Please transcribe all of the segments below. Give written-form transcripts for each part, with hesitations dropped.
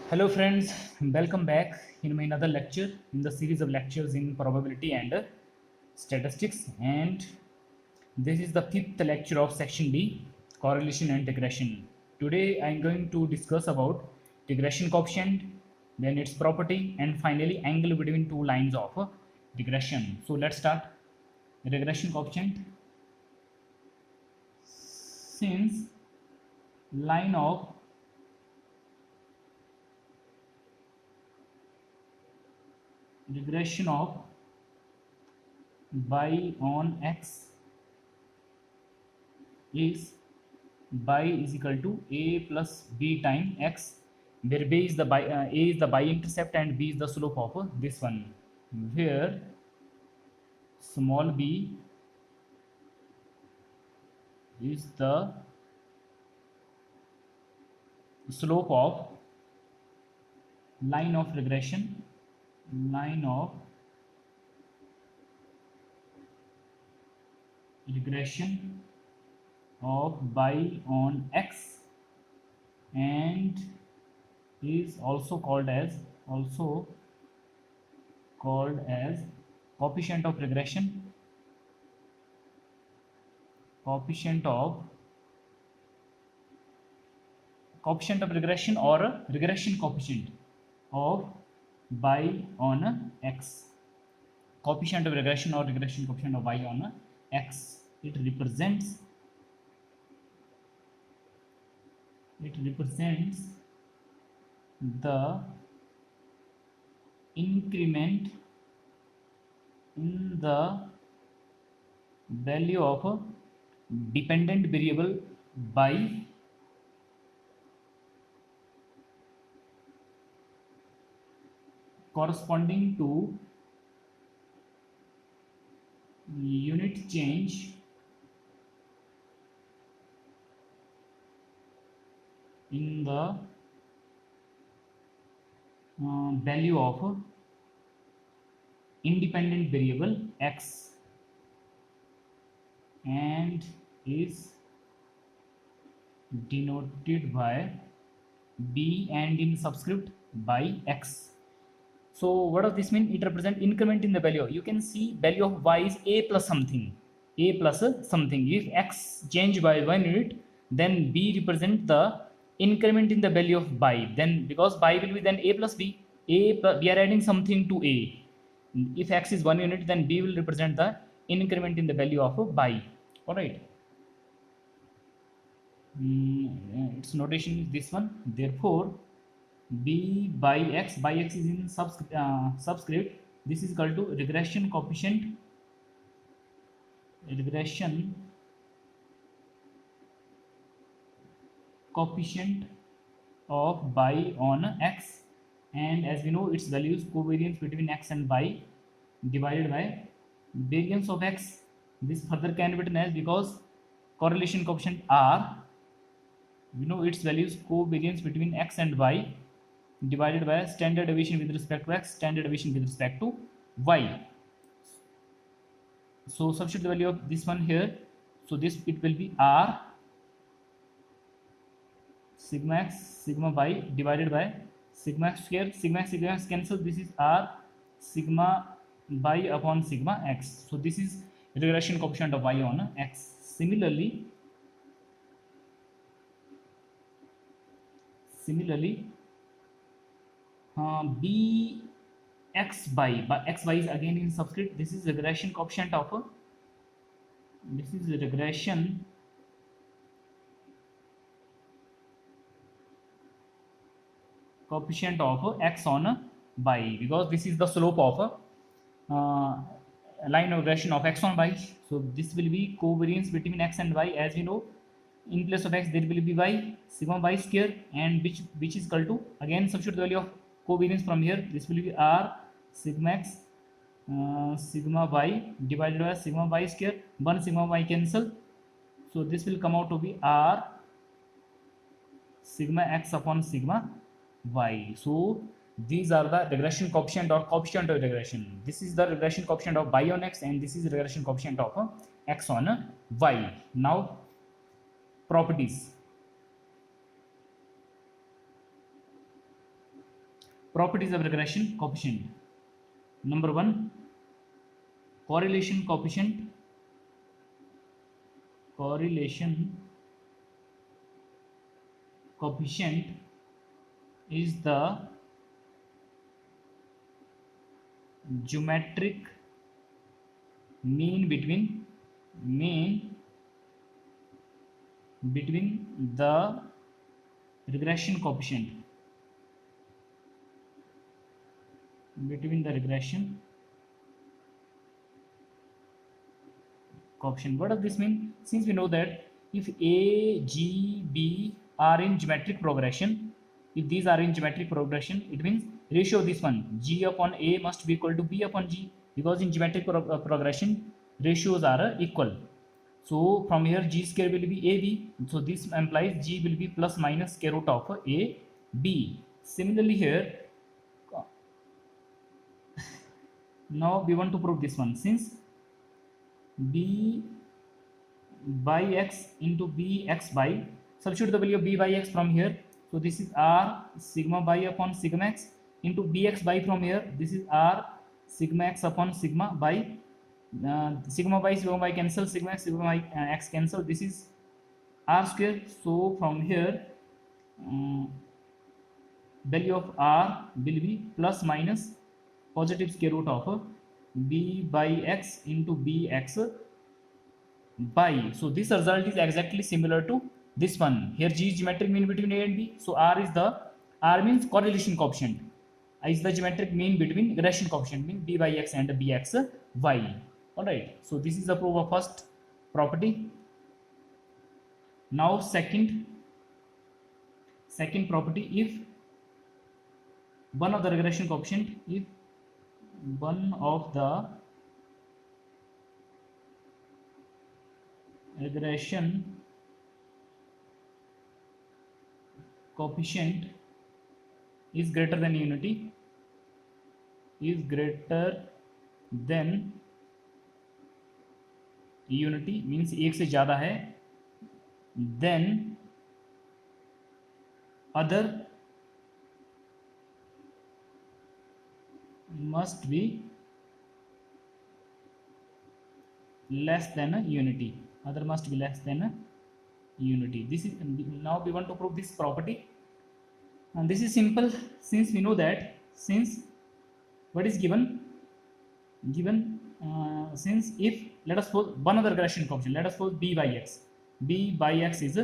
Hello friends, welcome back in my another lecture in the series of lectures in probability and statistics, and this is the fifth lecture of section B, correlation and regression. Today I am going to discuss about regression coefficient, then its property, and finally angle between two lines of regression. So let's start. Regression coefficient. Since line of regression of y on x is y is equal to a plus b time x, where b is the a is the y-intercept and b is the slope of this one, where small b is the slope of line of regression of y on x, and is also called as coefficient of regression or regression coefficient of y on x. Coefficient of regression or regression coefficient of y on x. It represents the increment in the value of a dependent variable by corresponding to unit change in the value of independent variable x, and is denoted by b and in subscript by x. So what does this mean? It represents increment in the value. You can see value of y is a plus something. If x change by 1 unit, then b represent the increment in the value of y. Then because y will be then a plus b, we are adding something to a. If x is 1 unit, then b will represent the increment in the value of y. All right. Its notation is this one. Therefore b by x is in subscript. This is equal to regression coefficient of y on x, and as we know its value is covariance between x and y divided by variance of x. This further can be written as, because correlation coefficient r, we know its value is covariance between x and y divided by standard deviation with respect to x, standard deviation with respect to y. So substitute the value of this one here. So this, it will be r sigma x sigma y divided by sigma x square. Sigma x cancel. This is r sigma y upon sigma x. So this is regression coefficient of y on x. Similarly b x by x y is again in subscript. This is regression coefficient of x on y, because this is the slope of line of regression of x on y. So this will be covariance between x and y. As we know, in place of x there will be y sigma y square, and which is equal to, again substitute the value of covariance from here. This will be r sigma x sigma y divided by sigma y square. 1 sigma y cancel, so this will come out to be r sigma x upon sigma y. So these are the regression coefficient or coefficient of regression. This is the regression coefficient of y on x, and this is regression coefficient of x on y. Now properties. properties of regression coefficient. Number one, correlation coefficient. Correlation coefficient is the geometric mean between the regression coefficient, between the regression coefficient. What does this mean? Since we know that if A, G, B are in geometric progression, if these are in geometric progression, it means ratio of this one, G upon A, must be equal to B upon G, because in geometric progression ratios are equal. So from here G square will be AB, so this implies G will be plus minus square root of AB. Similarly here, now we want to prove this one. Since B by x into bx by, substitute the value of b by x from here, so this is r sigma by upon sigma x into bx by from here, this is r sigma x upon sigma by, sigma by cancel, sigma by x cancel, this is r square. So from here value of r will be plus minus positive square root of b by x into bx by, so this result is exactly similar to this one. Here G is geometric mean between A and B, so R means correlation coefficient, I is the geometric mean between regression coefficient, mean B by x and Bx y. Alright, so this is the proof of first property. Now second property, if one of the regression coefficient, if one of the regression coefficient is greater than unity, means एक से ज़्यादा है, then other must be less than unity. Other must be less than unity. This is, now we want to prove this property, and this is simple, since we know that, since what is given, since if, let us suppose one of the regression coefficient, let us suppose b by x is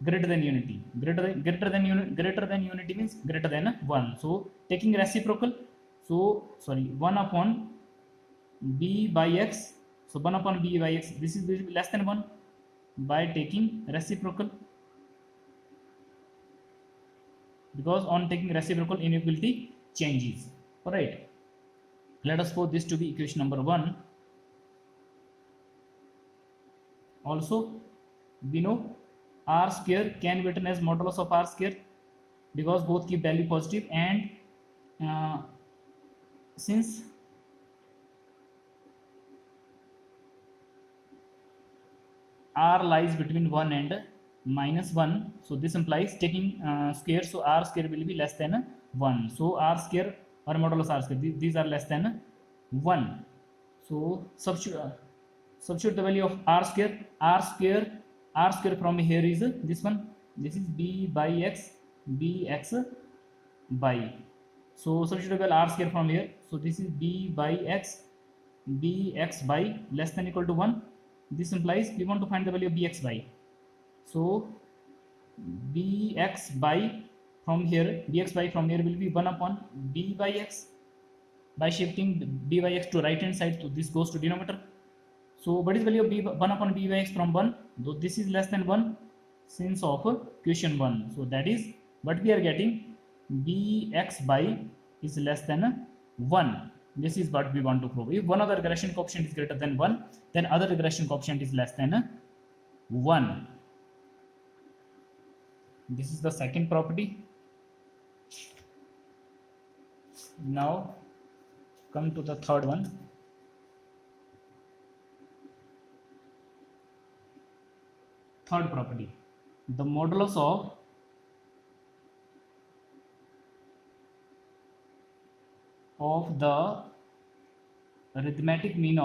greater than unity, greater than unity means greater than 1, so taking reciprocal, so sorry, 1 upon b by x, so 1 upon b by x, this is less than 1 by taking reciprocal, because on taking reciprocal inequality changes. Alright, let us suppose this to be equation number 1. Also we know r square can be written as modulus of r square, because both keep value positive, and since r lies between 1 and minus 1, so this implies taking square, so r square will be less than 1, so r square or modulus r square, these are less than 1, so substitute the value of r square from here is this one, this is b by x bx by, so substitute the value r square from here, so this is b by x bx by less than equal to 1, this implies we want to find the value of bx by, so bx by from here will be 1 upon b by x, by shifting b by x to right hand side, so this goes to denominator, so what is value of b 1 upon b by x from 1, though this is less than 1 since of equation 1, so that is what we are getting, bx by is less than 1. This is what we want to prove. If one of the regression coefficient is greater than 1, then other regression coefficient is less than 1. This is the second property. Now come to the third one. Third property, the modulus of of the arithmetic mean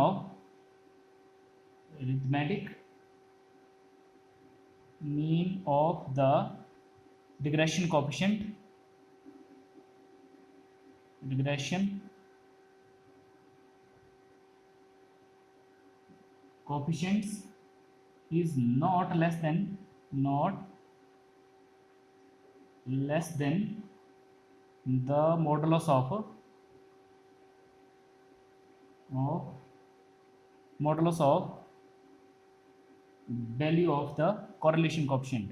of the regression coefficients is not less than the modulus of value of the correlation coefficient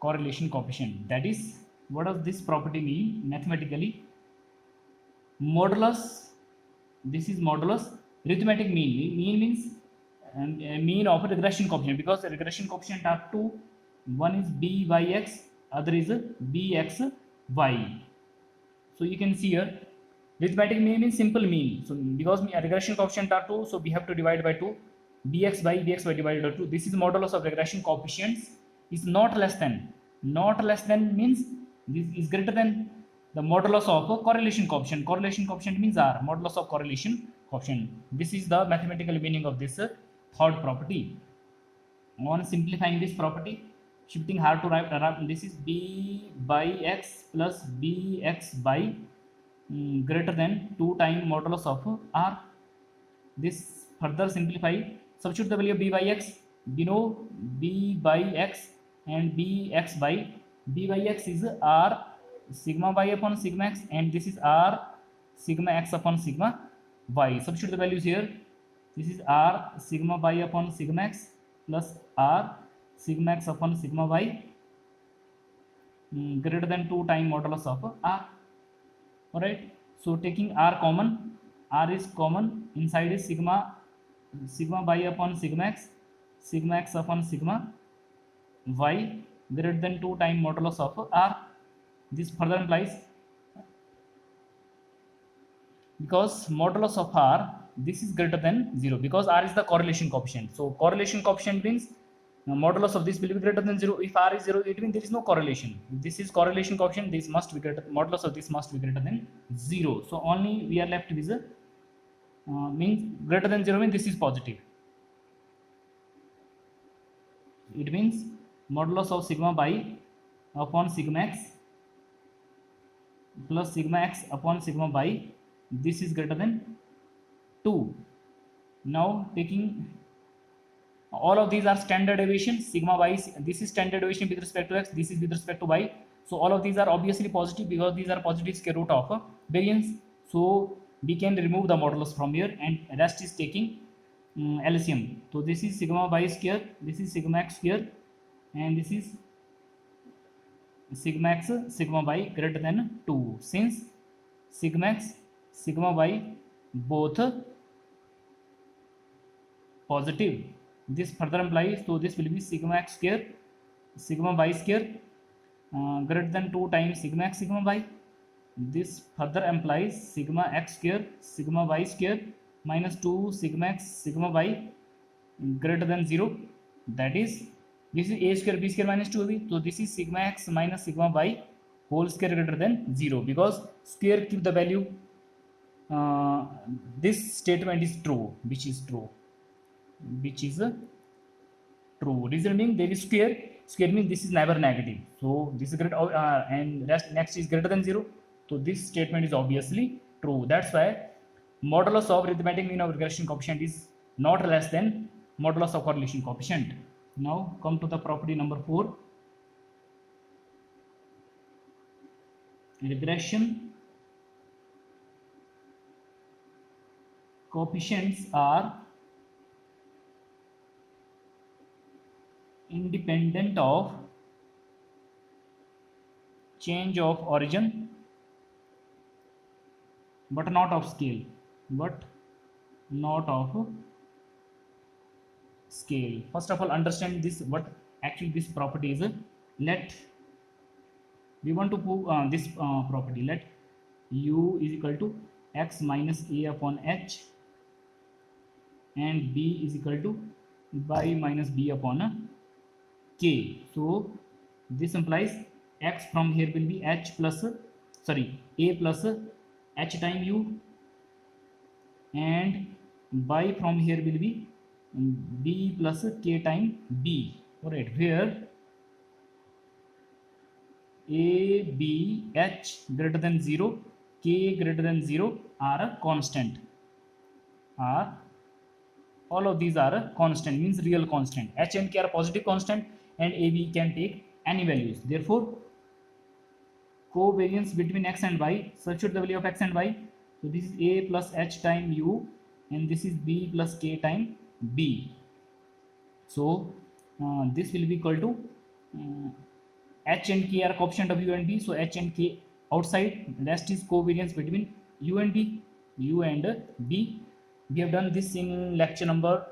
correlation coefficient. That is, what does this property mean mathematically? Modulus, this is modulus arithmetic mean means mean of a regression coefficient, because the regression coefficient are two. One is b by x, other is bx y. So you can see here arithmetic mean means simple mean. So because regression coefficient are 2, so we have to divide by 2. bx by divided by 2. This is modulus of regression coefficients is not less than means this is greater than the modulus of a correlation coefficient. Correlation coefficient means r, modulus of correlation coefficient. This is the mathematical meaning of this third property. On simplifying this property, shifting r to right, this is b by x plus bx by greater than 2 times modulus of r. This further simplify, substitute the value of b by x. We know b by x and bx by x is r sigma y upon sigma x, and this is r sigma x upon sigma y. Substitute the values here. This is r sigma y upon sigma x plus r sigma x upon sigma y greater than 2 times modulus of r. Alright, so taking r common, r is common, inside is sigma y upon sigma x upon sigma y greater than 2 times modulus of r. This further implies, because modulus of r, this is greater than 0, because r is the correlation coefficient. So correlation coefficient means modulus of this will be greater than 0. If r is 0, it means there is no correlation. If this is correlation coefficient, this must be greater, modulus of this must be greater than 0. So only we are left with means greater than 0 means this is positive. It means modulus of sigma y upon sigma x plus sigma x upon sigma y, this is greater than 2. Now taking all of these are standard deviation. Sigma y, this is standard deviation with respect to x, this is with respect to y. So all of these are obviously positive, because these are positive square root of variance. So we can remove the modulus from here, and rest is taking LCM. So this is sigma y square, this is sigma x square, and this is sigma x sigma y greater than 2. Since sigma x sigma y both positive, this further implies, so this will be sigma x square sigma y square greater than 2 times sigma x sigma y. This further implies sigma x square sigma y square minus 2 sigma x sigma y greater than 0. That is, this is a square b square minus 2ab. So this is sigma x minus sigma y whole square greater than 0, because square keep the value. This statement is true, which is true. Reason being, there is square means this is never negative. So this is greater, and next is greater than 0. So this statement is obviously true. That's why modulus of arithmetic mean of regression coefficient is not less than modulus of correlation coefficient. Now come to the property number 4. Regression coefficients are independent of change of origin but not of scale. First of all, understand this, what actually this property is. Let we want to prove this property. Let u is equal to x minus a upon h and b is equal to by minus b upon k. So this implies x from here will be h plus, sorry, a plus h time u, and by from here will be b plus k time b. Alright, where a, b, h greater than 0, k greater than 0 are a constant. Are all of these are a constant, means real constant. H and k are positive constant, and a, b can take any values. Therefore, covariance between x and y, substitute the value of x and y. So this is a plus h time u, and this is b plus k time b. So this will be equal to h and k are coefficient of u and b. So h and k outside, rest is covariance between u and b, u and b. We have done this in lecture number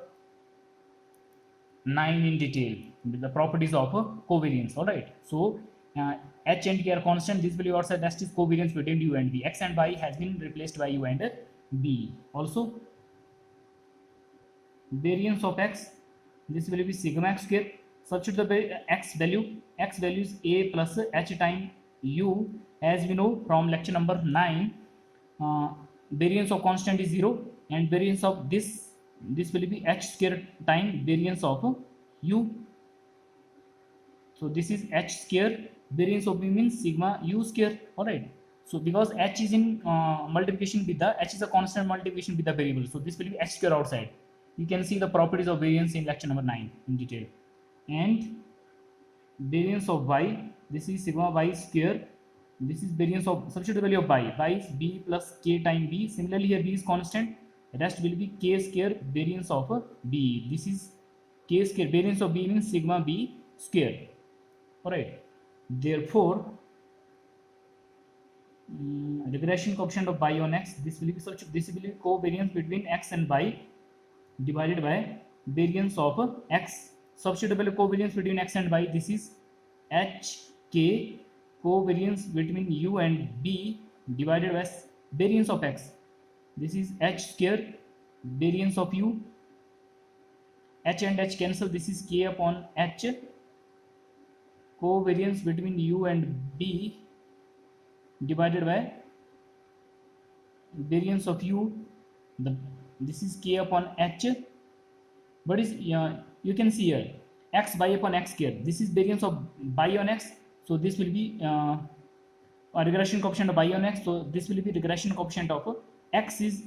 9 in detail, with the properties of covariance. All right. So h and k are constant. This value outside, rest is covariance between u and b. X and y has been replaced by u and b. Also, variance of x, this will be sigma x square. Substitute the x value. X value is a plus h time u, as we know from lecture number 9. Variance of constant is 0, and variance of this will be h square time variance of u. So this is h square, variance of u means sigma u square. All right. So because h is in multiplication with the, h is a constant multiplication with the variable, so this will be h square outside. You can see the properties of variance in lecture number 9 in detail. And variance of y, this is sigma y square. This is variance of, substitute the value of y. Y is b plus k time b. Similarly, here b is constant. Rest will be k square variance of b. This is k square variance of b means sigma b square. All right. Therefore, regression coefficient of y on x. This will be such. This will be covariance between x and y divided by variance of x. Substitute the value covariance between x and y. This is h k, covariance between u and b divided by variance of x. This is h square variance of u. H and h cancel. This is k upon h, covariance between u and b divided by variance of u. This is k upon h. What is you can see here, x by upon x square. This is variance of y on x. So this will be a regression coefficient of y on x. So this will be regression coefficient of x is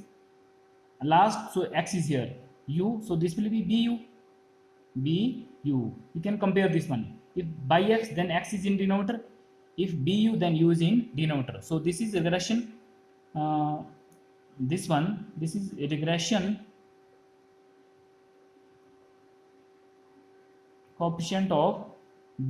last. So x is here u. So this will be bu. You can compare this one. If by x, then x is in denominator. If bu, then u is in denominator. So this is regression. This one, this is a regression coefficient of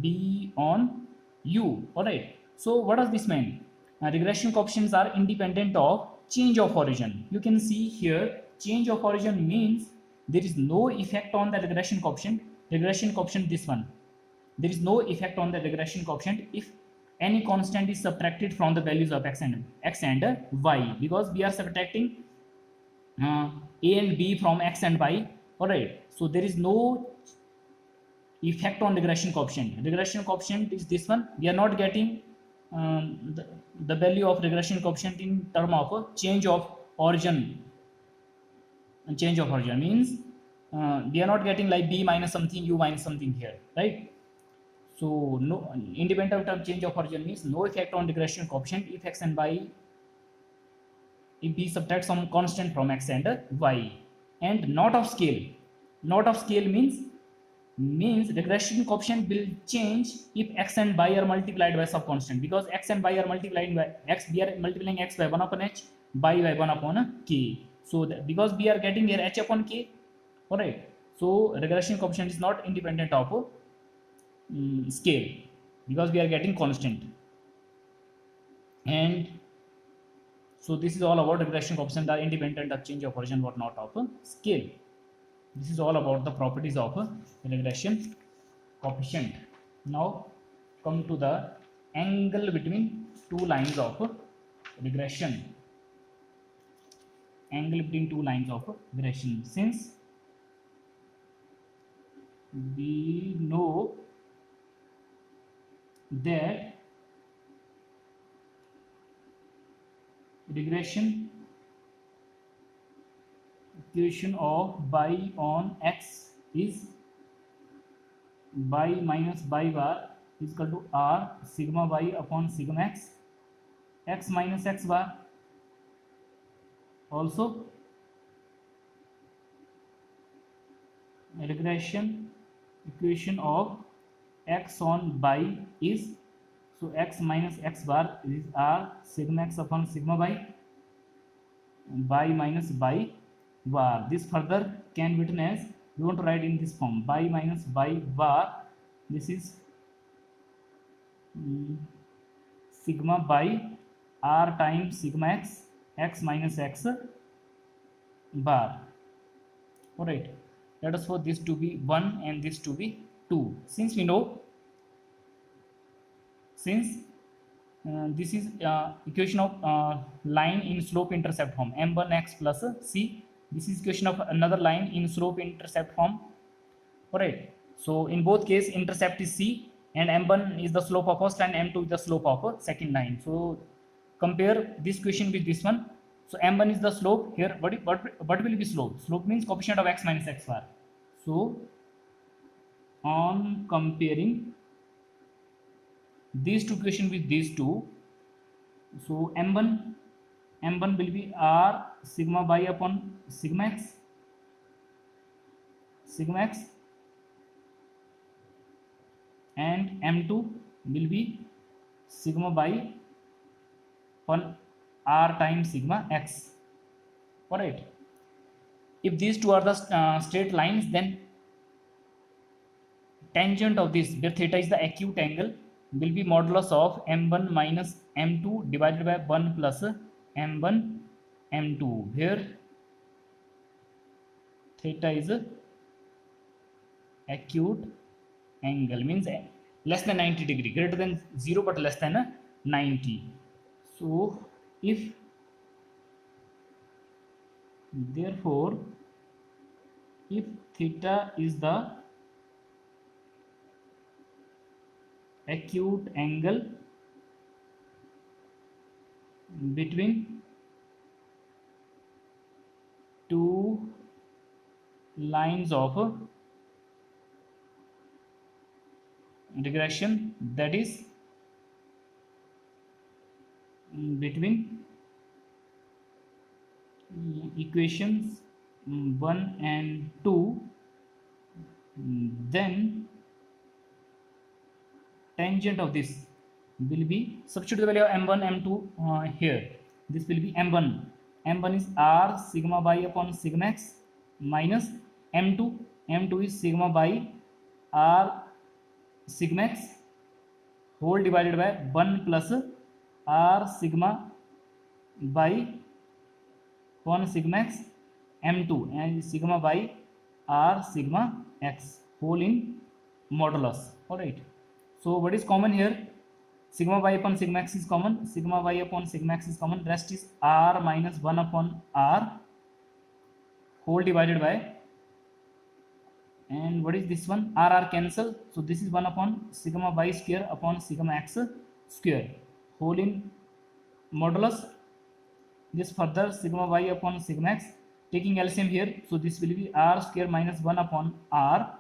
b on u. All right. So what does this mean? Regression coefficients are independent of change of origin. You can see here, change of origin means there is no effect on the regression coefficient. Regression coefficient, this one, there is no effect on the regression coefficient if any constant is subtracted from the values of x and y, because we are subtracting a and b from x and y. All right. So there is no effect on regression coefficient. Regression coefficient is this one. We are not getting the value of regression coefficient in term of change of origin. And change of origin means we are not getting like b minus something, u minus something here, right? So no, independent of change of origin means no effect on regression coefficient if x and y, if we subtract some constant from x and y. And not of scale. Not of scale means regression coefficient will change if x and y are multiplied by some constant, because x and y are multiplied by x, we are multiplying x by 1 upon h, y by 1 upon k. So because we are getting here h upon k. All right. So regression coefficient is not independent of scale, because we are getting constant. And so this is all about regression coefficient are independent of change of origin, but not of scale. This is all about the properties of regression coefficient. Now come to the angle between two lines of regression. Angle between two lines of regression. Since we know that regression equation of y on x is y minus y bar is equal to r sigma y upon sigma x, x minus x bar. Also regression equation of x on y is, so x minus x bar is r sigma x upon sigma y minus y bar. This further can be written as, we want to write in this form, y minus y bar, this is sigma by r times sigma x, x minus x bar. All right, let us for this to be 1 and this to be 2. Since we know, since this is equation of line in slope intercept form, m1x plus c, this is equation of another line in slope intercept form. All right, so in both case intercept is c and m1 is the slope of first line, m2 is the slope of second line. So compare this equation with this one. So m1 is the slope here. What will be slope? Slope means coefficient of x minus x bar. So on comparing these two equation with these two, so m1 will be r sigma y upon sigma x, and m2 will be sigma y upon r times sigma x. All right, if these two are the straight lines, then tangent of this, where theta is the acute angle, will be modulus of m1 minus m2 divided by 1 plus m1 m2, where theta is acute angle, means less than 90 degree, greater than 0 but less than 90. So if therefore if theta is the acute angle between two lines of regression, that is between equations 1 and 2, then tangent of this will be, substitute the value of m1 m2 here, this will be m1 is r sigma y upon sigma x minus m2 is sigma by r sigma x whole divided by 1 plus r sigma by 1 sigma x m2 and sigma by r sigma x whole in modulus. All right, so what is common here? Sigma y upon sigma x is common, sigma y upon sigma x is common, rest is r minus 1 upon r whole divided by, and what is this one? R cancel, so this is 1 upon sigma y square upon sigma x square whole in modulus, this further sigma y upon sigma x, taking LCM here, so this will be r square minus 1 upon r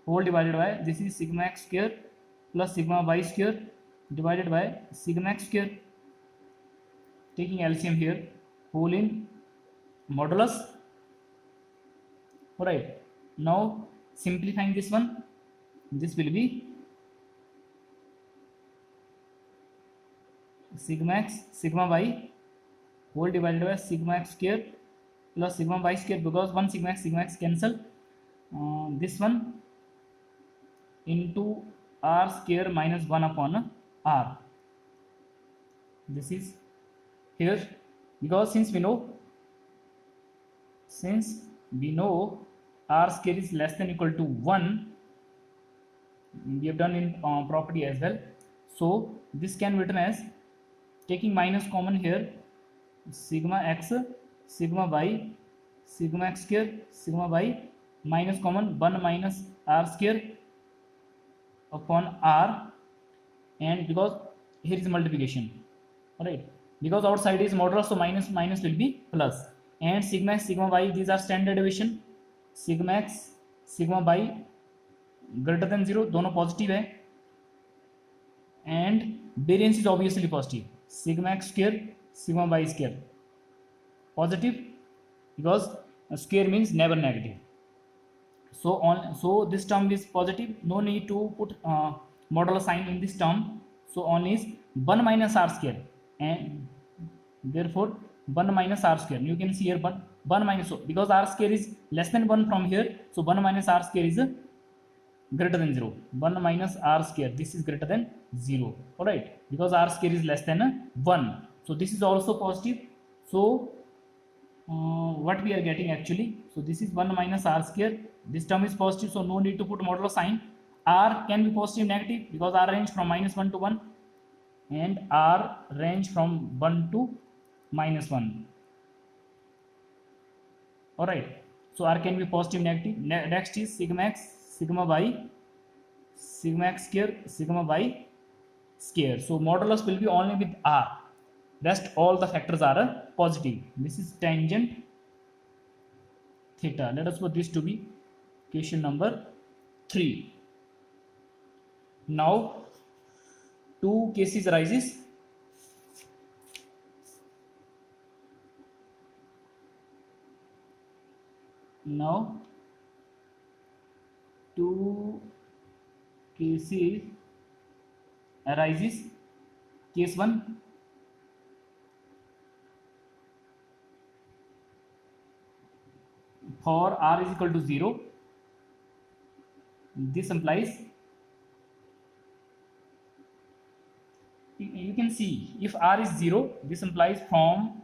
whole divided by, this is sigma x square plus sigma y square divided by sigma x square, taking LCM here, whole in modulus. All right, now simplifying this one, this will be sigma x sigma y whole divided by sigma x square plus sigma y square, because one sigma x cancel, this one into r square minus 1 upon r, this is here, because since we know r square is less than equal to 1, we have done in property as well, so this can be written as, taking minus common here, sigma x sigma y sigma x square sigma y minus common 1 minus r square upon r, and because here is multiplication, right? Because outside is modulus, so minus minus will be plus, and sigma x sigma y, these are standard deviation. sigma x sigma y greater than 0, दोनों positive है, and variance is obviously positive. Sigma x square sigma y square positive, because square means never negative. So this term is positive, no need to put modular sign in this term, so only is 1 minus r square, and therefore 1 minus r square, you can see here 1 minus, so because r square is less than 1 from here, so 1 minus r square is greater than 0. 1 minus r square, this is greater than 0, all right, because r square is less than 1, so this is also positive. So what we are getting actually, so this is 1 minus r square, this term is positive, so no need to put modular sign. R can be positive negative, because r range from minus 1 to 1, and r range from 1 to minus 1, all right. So r can be positive negative. Next is sigma x sigma y, sigma x square sigma y square, so modulus will be only with r, rest all the factors are positive. This is tangent theta. Let us put this to be question number 3. Now two cases arises. Now two cases arises. Case 1, for r is equal to 0, this implies, you can see if r is 0, this implies from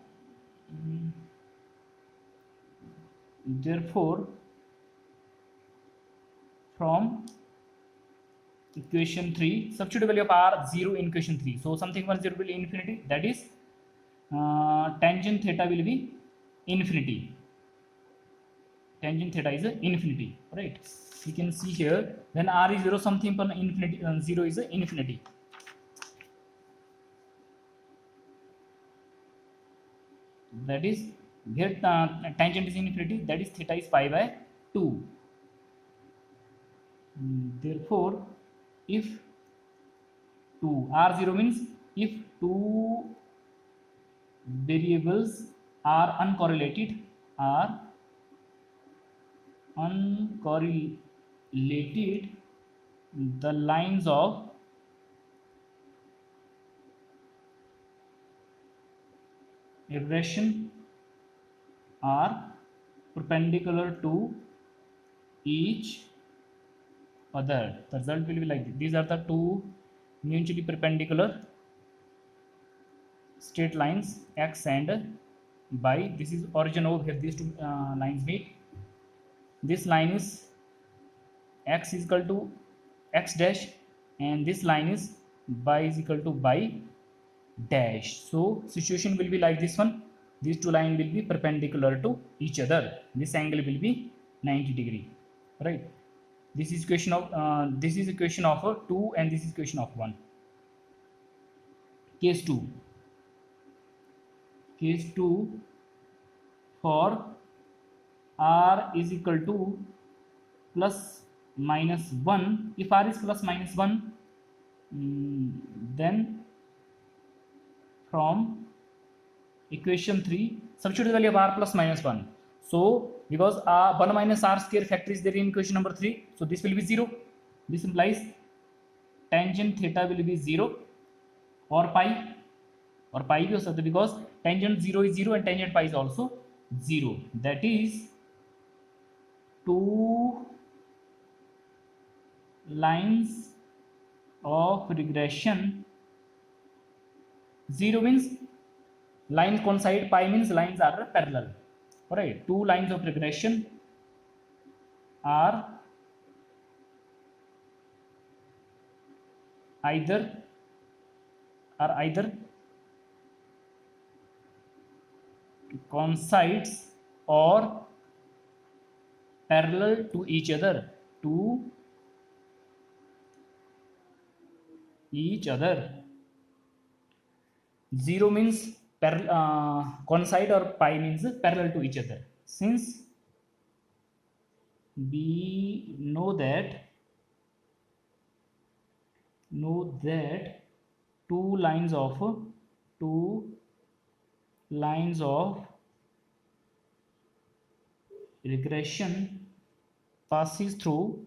therefore from equation 3, substitute value of r 0 in equation 3, so something 1 0 will be infinity, that is tangent theta will be infinity. Tangent theta is infinity, right? You can see here when r is 0, something for infinity 0 is infinity. That is here tangent is infinity, that is theta is pi by 2. Therefore if 2 r0 means if two variables are uncorrelated, the lines of regression are perpendicular to each other. The result will be like this. These are the two mutually perpendicular straight lines, x and y. This is origin over here, these two lines meet. This line is x is equal to x dash, and this line is y is equal to y dash. So situation will be like this one, these two lines will be perpendicular to each other, this angle will be 90 degree, right? This is equation of 2, and this is equation of 1. Case 2 for r is equal to plus minus 1, if r is plus minus 1, then from equation 3 substitute the value of r plus minus 1. So because 1 minus r square factor is there in equation number 3, so this will be 0. This implies tangent theta will be 0 or pi भी हो सकता है, because tangent 0 is 0 and tangent pi is also 0. That is two lines of regression. 0 means line coincide, pi means lines are parallel. Alright, two lines of regression are either coincides or parallel to each other, to each other. 0 means coincide, or pi means parallel to each other. Since we know that two lines of regression passes through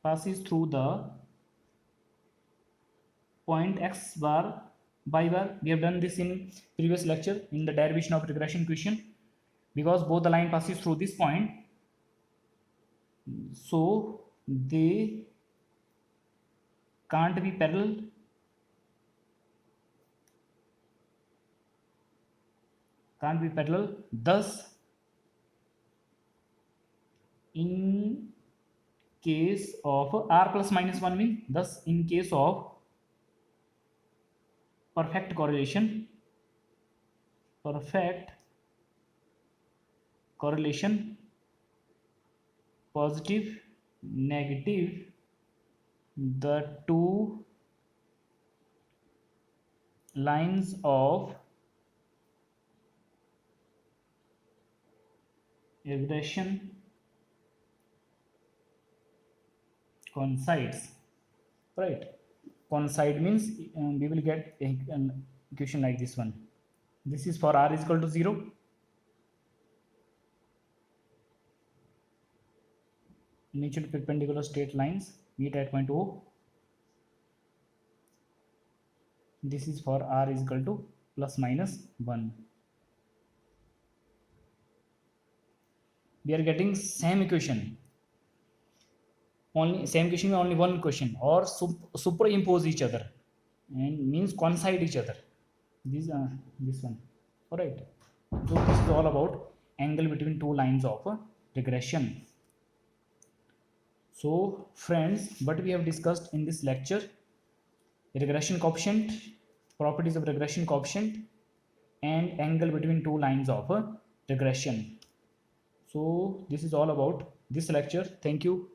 the point x bar y bar. We have done this in previous lecture in the derivation of regression equation. Because both the line passes through this point, so they can't be parallel. Thus, in case of r plus minus 1 means, thus in case of perfect correlation, positive, negative, the two lines of regression coincides, right? Coincide means we will get an equation like this one. This is for r is equal to 0. Mutually perpendicular straight lines meet at point O. This is for r is equal to plus minus 1. We are getting same equation, only one question, or superimpose each other, and means coincide each other. This one. All right. So this is all about angle between two lines of regression. So friends, what we have discussed in this lecture: regression coefficient, properties of regression coefficient, and angle between two lines of regression. So this is all about this lecture. Thank you.